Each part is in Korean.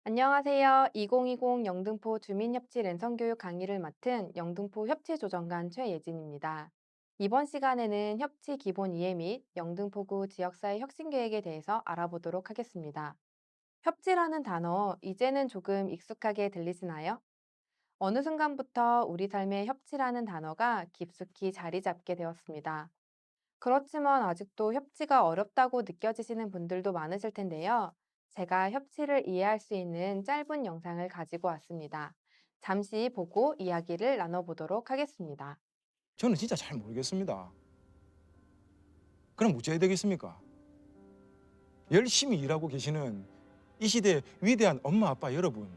안녕하세요. 2020 영등포 주민협치 랜선교육 강의를 맡은 영등포 협치조정관 최예진입니다. 이번 시간에는 협치 기본 이해 및 영등포구 지역사회 혁신계획에 대해서 알아보도록 하겠습니다. 협치라는 단어, 이제는 조금 익숙하게 들리시나요? 어느 순간부터 우리 삶에 협치라는 단어가 깊숙이 자리 잡게 되었습니다. 그렇지만 아직도 협치가 어렵다고 느껴지시는 분들도 많으실 텐데요. 제가 협치를 이해할 수 있는 짧은 영상을 가지고 왔습니다. 잠시 보고 이야기를 나눠보도록 하겠습니다. 저는 진짜 잘 모르겠습니다. 그럼 어찌해야 되겠습니까? 열심히 일하고 계시는 이 시대의 위대한 엄마, 아빠 여러분.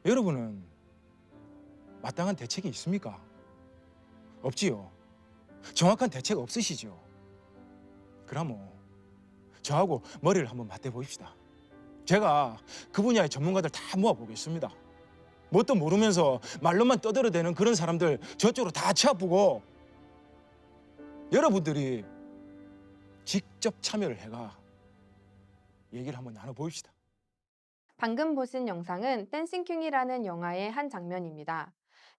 여러분은 마땅한 대책이 있습니까? 없지요. 정확한 대책 없으시죠? 그럼 저하고 머리를 한번 맞대 보십시다. 제가 그 분야의 전문가들 다 모아보겠습니다. 뭣도 모르면서 말로만 떠들어대는 그런 사람들 저쪽으로 다 치아pu고 여러분들이 직접 참여를 해가 얘기를 한번 나눠보십시다. 방금 보신 영상은 댄싱킹이라는 영화의 한 장면입니다.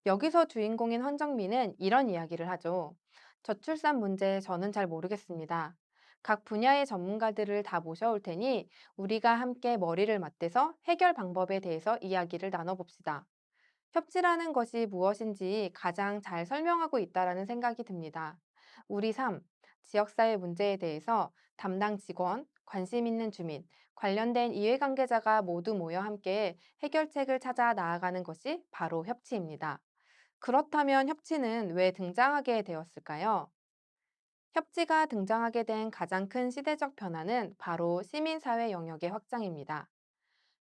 여기서 주인공인 헌정민은 이런 이야기를 하죠. 저출산 문제 저는 잘 모르겠습니다. 각 분야의 전문가들을 다 모셔올 테니 우리가 함께 머리를 맞대서 해결 방법에 대해서 이야기를 나눠봅시다. 협치라는 것이 무엇인지 가장 잘 설명하고 있다라는 생각이 듭니다. 우리 삶, 지역사회 문제에 대해서 담당 직원, 관심 있는 주민, 관련된 이해관계자가 모두 모여 함께 해결책을 찾아 나아가는 것이 바로 협치입니다. 그렇다면 협치는 왜 등장하게 되었을까요? 협치가 등장하게 된 가장 큰 시대적 변화는 바로 시민사회 영역의 확장입니다.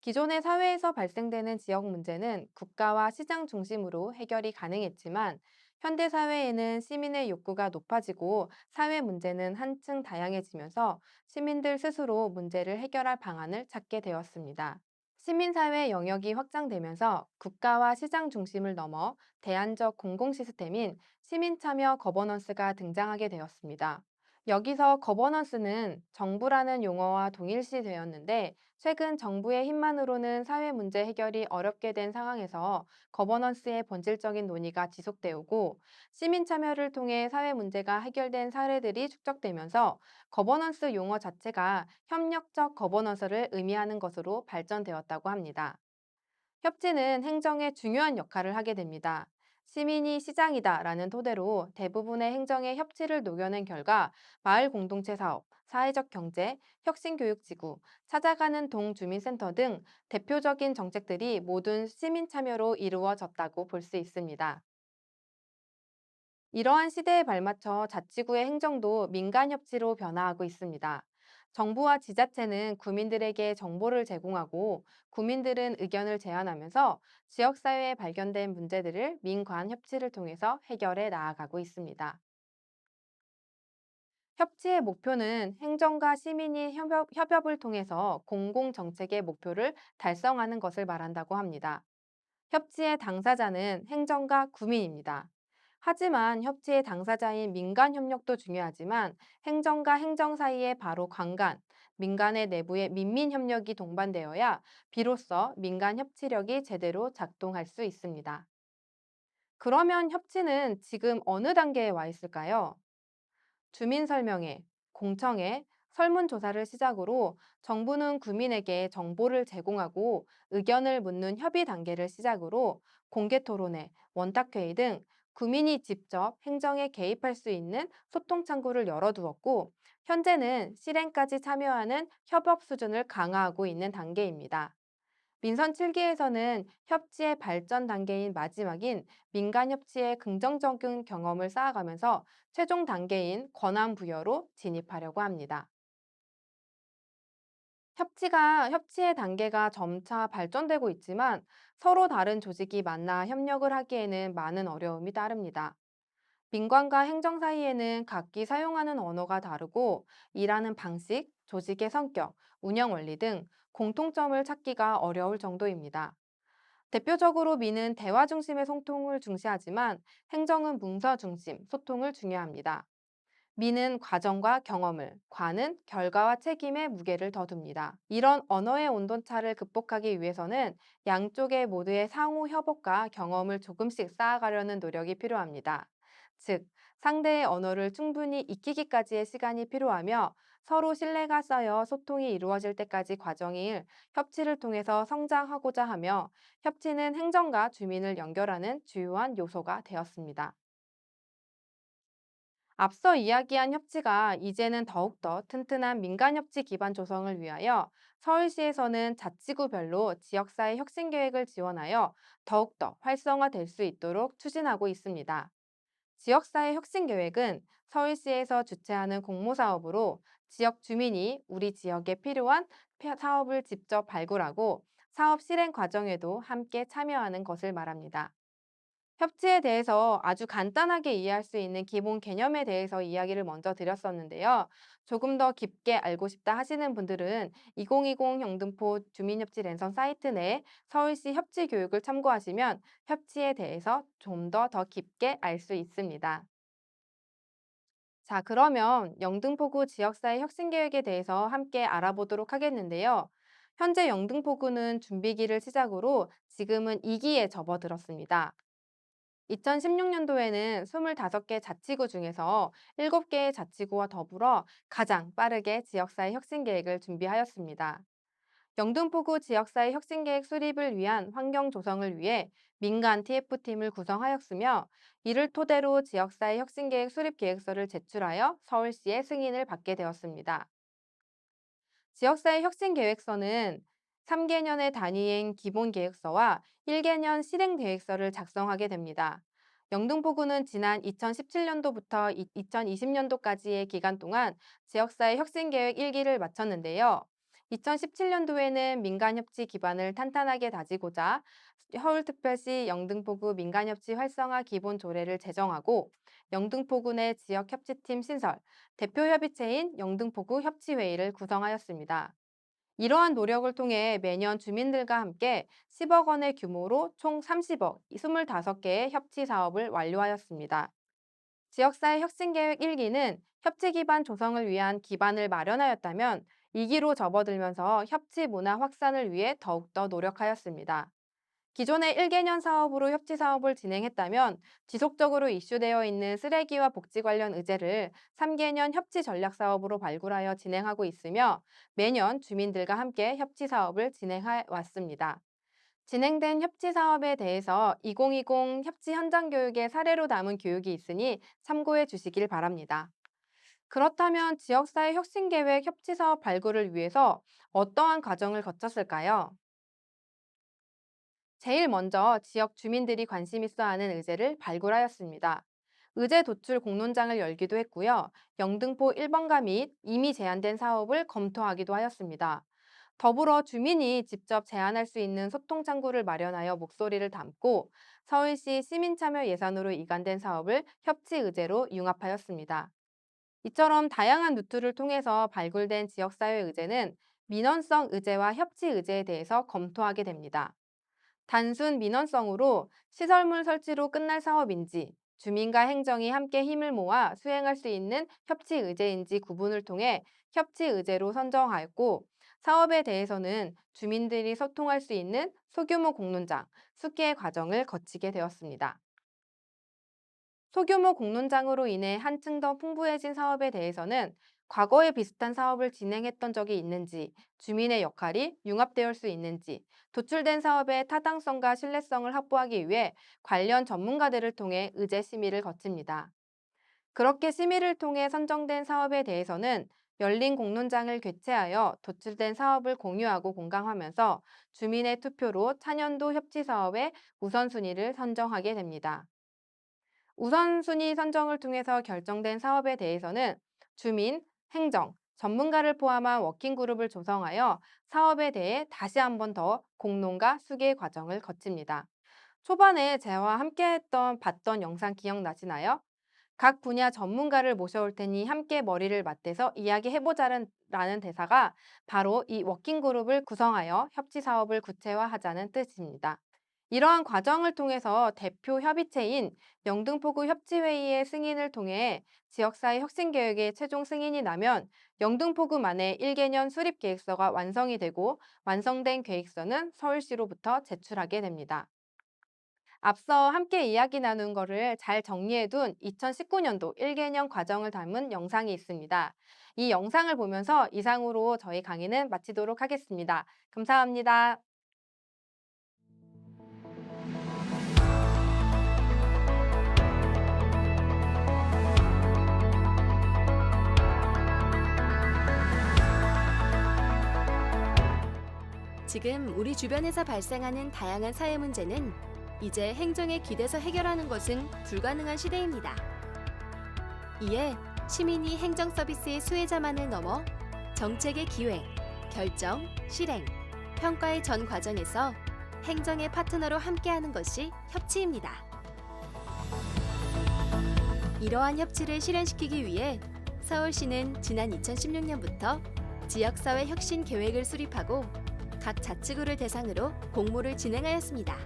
기존의 사회에서 발생되는 지역 문제는 국가와 시장 중심으로 해결이 가능했지만 현대 사회에는 시민의 욕구가 높아지고 사회 문제는 한층 다양해지면서 시민들 스스로 문제를 해결할 방안을 찾게 되었습니다. 시민사회 영역이 확장되면서 국가와 시장 중심을 넘어 대안적 공공 시스템인 시민참여 거버넌스가 등장하게 되었습니다. 여기서 거버넌스는 정부라는 용어와 동일시 되었는데 최근 정부의 힘만으로는 사회 문제 해결이 어렵게 된 상황에서 거버넌스의 본질적인 논의가 지속되고 시민 참여를 통해 사회 문제가 해결된 사례들이 축적되면서 거버넌스 용어 자체가 협력적 거버넌스를 의미하는 것으로 발전되었다고 합니다. 협치는 행정에 중요한 역할을 하게 됩니다. 시민이 시장이다라는 토대로 대부분의 행정의 협치를 녹여낸 결과 마을 공동체 사업, 사회적 경제, 혁신교육지구, 찾아가는 동주민센터 등 대표적인 정책들이 모든 시민 참여로 이루어졌다고 볼 수 있습니다. 이러한 시대에 발맞춰 자치구의 행정도 민간 협치로 변화하고 있습니다. 정부와 지자체는 구민들에게 정보를 제공하고 구민들은 의견을 제안하면서 지역사회에 발견된 문제들을 민관 협치를 통해서 해결해 나아가고 있습니다. 협치의 목표는 행정과 시민이 협업을 통해서 공공정책의 목표를 달성하는 것을 말한다고 합니다. 협치의 당사자는 행정가 구민입니다. 하지만 협치의 당사자인 민간 협력도 중요하지만 행정과 행정 사이에 바로 관간, 민간의 내부의 민민 협력이 동반되어야 비로소 민간 협치력이 제대로 작동할 수 있습니다. 그러면 협치는 지금 어느 단계에 와 있을까요? 주민 설명회, 공청회, 설문조사를 시작으로 정부는 구민에게 정보를 제공하고 의견을 묻는 협의 단계를 시작으로 공개 토론회, 원탁회의 등 구민이 직접 행정에 개입할 수 있는 소통 창구를 열어두었고, 현재는 실행까지 참여하는 협업 수준을 강화하고 있는 단계입니다. 민선 7기에서는 협치의 발전 단계인 마지막인 민간 협치의 긍정적인 경험을 쌓아가면서 최종 단계인 권한 부여로 진입하려고 합니다. 협치의 단계가 점차 발전되고 있지만 서로 다른 조직이 만나 협력을 하기에는 많은 어려움이 따릅니다. 민관과 행정 사이에는 각기 사용하는 언어가 다르고 일하는 방식, 조직의 성격, 운영 원리 등 공통점을 찾기가 어려울 정도입니다. 대표적으로 민은 대화 중심의 소통을 중시하지만 행정은 문서 중심 소통을 중요합니다. 미는 과정과 경험을, 과는 결과와 책임의 무게를 더 둡니다. 이런 언어의 온도차를 극복하기 위해서는 양쪽의 모두의 상호 협업과 경험을 조금씩 쌓아가려는 노력이 필요합니다. 즉, 상대의 언어를 충분히 익히기까지의 시간이 필요하며 서로 신뢰가 쌓여 소통이 이루어질 때까지 과정일 협치를 통해서 성장하고자 하며 협치는 행정과 주민을 연결하는 주요한 요소가 되었습니다. 앞서 이야기한 협치가 이제는 더욱더 튼튼한 민간협치 기반 조성을 위하여 서울시에서는 자치구별로 지역사회 혁신 계획을 지원하여 더욱더 활성화될 수 있도록 추진하고 있습니다. 지역사회 혁신 계획은 서울시에서 주최하는 공모사업으로 지역 주민이 우리 지역에 필요한 사업을 직접 발굴하고 사업 실행 과정에도 함께 참여하는 것을 말합니다. 협치에 대해서 아주 간단하게 이해할 수 있는 기본 개념에 대해서 이야기를 먼저 드렸었는데요. 조금 더 깊게 알고 싶다 하시는 분들은 2020 영등포 주민협치 랜선 사이트 내 서울시 협치 교육을 참고하시면 협치에 대해서 좀 더 깊게 알 수 있습니다. 자, 그러면 영등포구 지역사회 혁신 계획에 대해서 함께 알아보도록 하겠는데요. 현재 영등포구는 준비기를 시작으로 지금은 2기에 접어들었습니다. 2016년도에는 25개 자치구 중에서 7개의 자치구와 더불어 가장 빠르게 지역사회 혁신 계획을 준비하였습니다. 영등포구 지역사회 혁신 계획 수립을 위한 환경 조성을 위해 민간 TF팀을 구성하였으며 이를 토대로 지역사회 혁신 계획 수립 계획서를 제출하여 서울시의 승인을 받게 되었습니다. 지역사회 혁신 계획서는 3개년의 단위행 기본 계획서와 1개년 실행 계획서를 작성하게 됩니다. 영등포구는 지난 2017년도부터 2020년도까지의 기간 동안 지역사회 혁신 계획 1기를 마쳤는데요. 2017년도에는 민간협치 기반을 탄탄하게 다지고자 서울특별시 영등포구 민간협치 활성화 기본 조례를 제정하고 영등포구 내 지역협치팀 신설, 대표협의체인 영등포구 협치회의를 구성하였습니다. 이러한 노력을 통해 매년 주민들과 함께 10억 원의 규모로 총 30억, 25개의 협치 사업을 완료하였습니다. 지역사회 혁신계획 1기는 협치 기반 조성을 위한 기반을 마련하였다면 2기로 접어들면서 협치 문화 확산을 위해 더욱더 노력하였습니다. 기존의 1개년 사업으로 협치 사업을 진행했다면 지속적으로 이슈되어 있는 쓰레기와 복지 관련 의제를 3개년 협치 전략 사업으로 발굴하여 진행하고 있으며 매년 주민들과 함께 협치 사업을 진행해 왔습니다. 진행된 협치 사업에 대해서 2020 협치 현장 교육의 사례로 담은 교육이 있으니 참고해 주시길 바랍니다. 그렇다면 지역사회 혁신계획 협치 사업 발굴을 위해서 어떠한 과정을 거쳤을까요? 제일 먼저 지역 주민들이 관심 있어 하는 의제를 발굴하였습니다. 의제 도출 공론장을 열기도 했고요. 영등포 1번가 및 이미 제안된 사업을 검토하기도 하였습니다. 더불어 주민이 직접 제안할 수 있는 소통 창구를 마련하여 목소리를 담고 서울시 시민참여 예산으로 이관된 사업을 협치 의제로 융합하였습니다. 이처럼 다양한 루트를 통해서 발굴된 지역사회 의제는 민원성 의제와 협치 의제에 대해서 검토하게 됩니다. 단순 민원성으로 시설물 설치로 끝날 사업인지 주민과 행정이 함께 힘을 모아 수행할 수 있는 협치 의제인지 구분을 통해 협치 의제로 선정하였고 사업에 대해서는 주민들이 소통할 수 있는 소규모 공론장, 숙계 과정을 거치게 되었습니다. 소규모 공론장으로 인해 한층 더 풍부해진 사업에 대해서는 과거에 비슷한 사업을 진행했던 적이 있는지, 주민의 역할이 융합되어 수 있는지, 도출된 사업의 타당성과 신뢰성을 확보하기 위해 관련 전문가들을 통해 의제 심의를 거칩니다. 그렇게 심의를 통해 선정된 사업에 대해서는 열린 공론장을 개최하여 도출된 사업을 공유하고 공강하면서 주민의 투표로 차년도 협치 사업의 우선순위를 선정하게 됩니다. 우선순위 선정을 통해서 결정된 사업에 대해서는 주민, 행정, 전문가를 포함한 워킹그룹을 조성하여 사업에 대해 다시 한번 더 공론과 수계 과정을 거칩니다. 초반에 저와 함께 봤던 영상 기억나시나요? 각 분야 전문가를 모셔올 테니 함께 머리를 맞대서 이야기해보자라는 대사가 바로 이 워킹그룹을 구성하여 협치 사업을 구체화하자는 뜻입니다. 이러한 과정을 통해서 대표 협의체인 영등포구 협치회의의 승인을 통해 지역사회 혁신 계획의 최종 승인이 나면 영등포구만의 1개년 수립 계획서가 완성이 되고 완성된 계획서는 서울시로부터 제출하게 됩니다. 앞서 함께 이야기 나눈 거를 잘 정리해둔 2019년도 1개년 과정을 담은 영상이 있습니다. 이 영상을 보면서 이상으로 저희 강의는 마치도록 하겠습니다. 감사합니다. 지금 우리 주변에서 발생하는 다양한 사회 문제는 이제 행정에 기대서 해결하는 것은 불가능한 시대입니다. 이에 시민이 행정 서비스의 수혜자만을 넘어 정책의 기획, 결정, 실행, 평가의 전 과정에서 행정의 파트너로 함께하는 것이 협치입니다. 이러한 협치를 실현시키기 위해 서울시는 지난 2016년부터 지역사회 혁신 계획을 수립하고 각 자치구를 대상으로 공모를 진행하였습니다.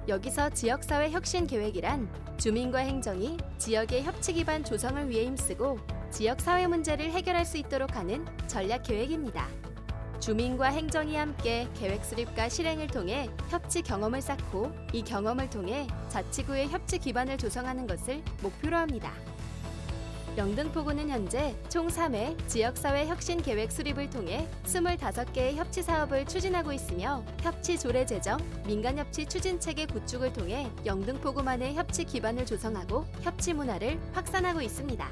여기서 지역사회 혁신 계획이란 주민과 행정이 지역의 협치 기반 조성을 위해 힘쓰고 지역 사회 문제를 해결할 수 있도록 하는 전략 계획입니다. 주민과 행정이 함께 계획 수립과 실행을 통해 협치 경험을 쌓고 이 경험을 통해 자치구의 협치 기반을 조성하는 것을 목표로 합니다. 영등포구는 현재 총 3회 지역사회 혁신 계획 수립을 통해 25개의 협치 사업을 추진하고 있으며 협치 조례 제정, 민간협치 추진체계 구축을 통해 영등포구만의 협치 기반을 조성하고 협치 문화를 확산하고 있습니다.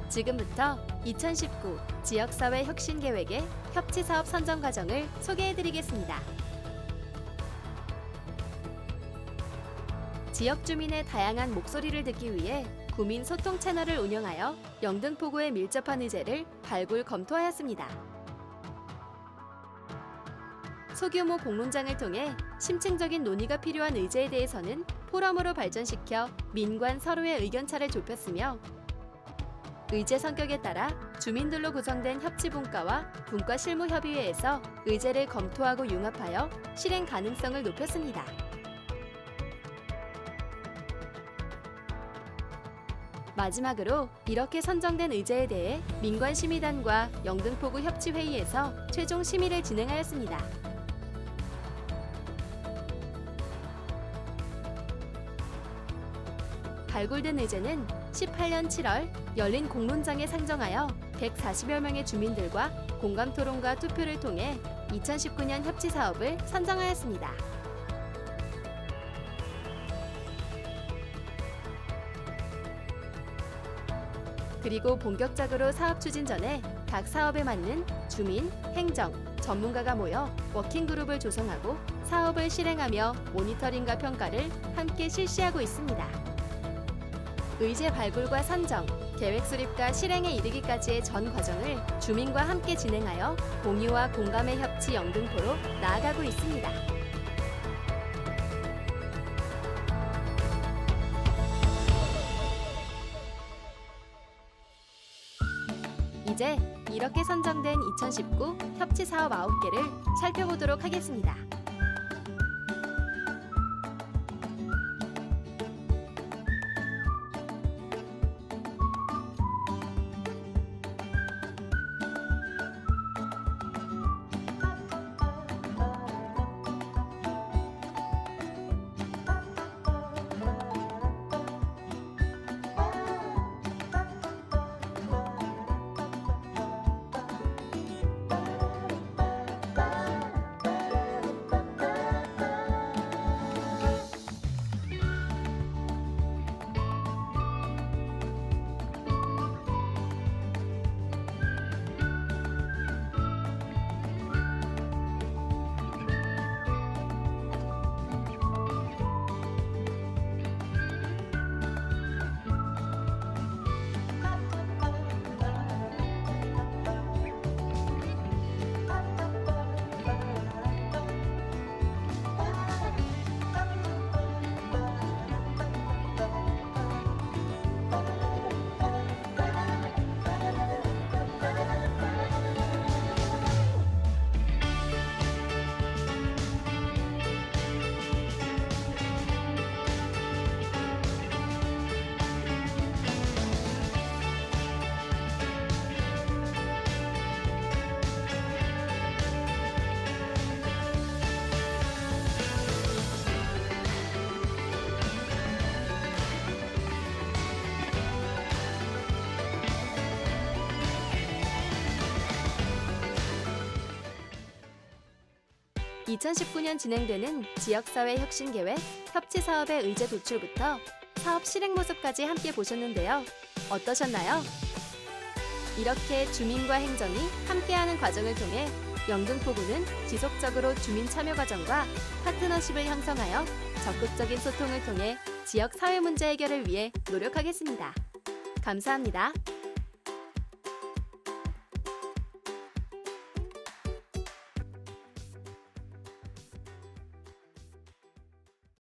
지금부터 2019 지역사회 혁신 계획의 협치 사업 선정 과정을 소개해드리겠습니다. 지역 주민의 다양한 목소리를 듣기 위해 구민 소통 채널을 운영하여 영등포구에 밀접한 의제를 발굴 검토하였습니다. 소규모 공론장을 통해 심층적인 논의가 필요한 의제에 대해서는 포럼으로 발전시켜 민관 서로의 의견차를 좁혔으며 의제 성격에 따라 주민들로 구성된 협치분과와 분과실무협의회에서 의제를 검토하고 융합하여 실행 가능성을 높였습니다. 마지막으로 이렇게 선정된 의제에 대해 민관심의단과 영등포구 협치회의에서 최종 심의를 진행하였습니다. 발굴된 의제는 18년 7월 열린 공론장에 상정하여 140여 명의 주민들과 공감 토론과 투표를 통해 2019년 협치 사업을 선정하였습니다. 그리고 본격적으로 사업 추진 전에 각 사업에 맞는 주민, 행정, 전문가가 모여 워킹그룹을 조성하고 사업을 실행하며 모니터링과 평가를 함께 실시하고 있습니다. 의제 발굴과 선정, 계획 수립과 실행에 이르기까지의 전 과정을 주민과 함께 진행하여 공유와 공감의 협치 영등포로 나아가고 있습니다. 이제 이렇게 선정된 2019 협치 사업 9개를 살펴보도록 하겠습니다. 2019년 진행되는 지역사회 혁신계획 협치 사업의 의제 도출부터 사업 실행 모습까지 함께 보셨는데요. 어떠셨나요? 이렇게 주민과 행정이 함께하는 과정을 통해 영등포구는 지속적으로 주민 참여 과정과 파트너십을 형성하여 적극적인 소통을 통해 지역 사회 문제 해결을 위해 노력하겠습니다. 감사합니다.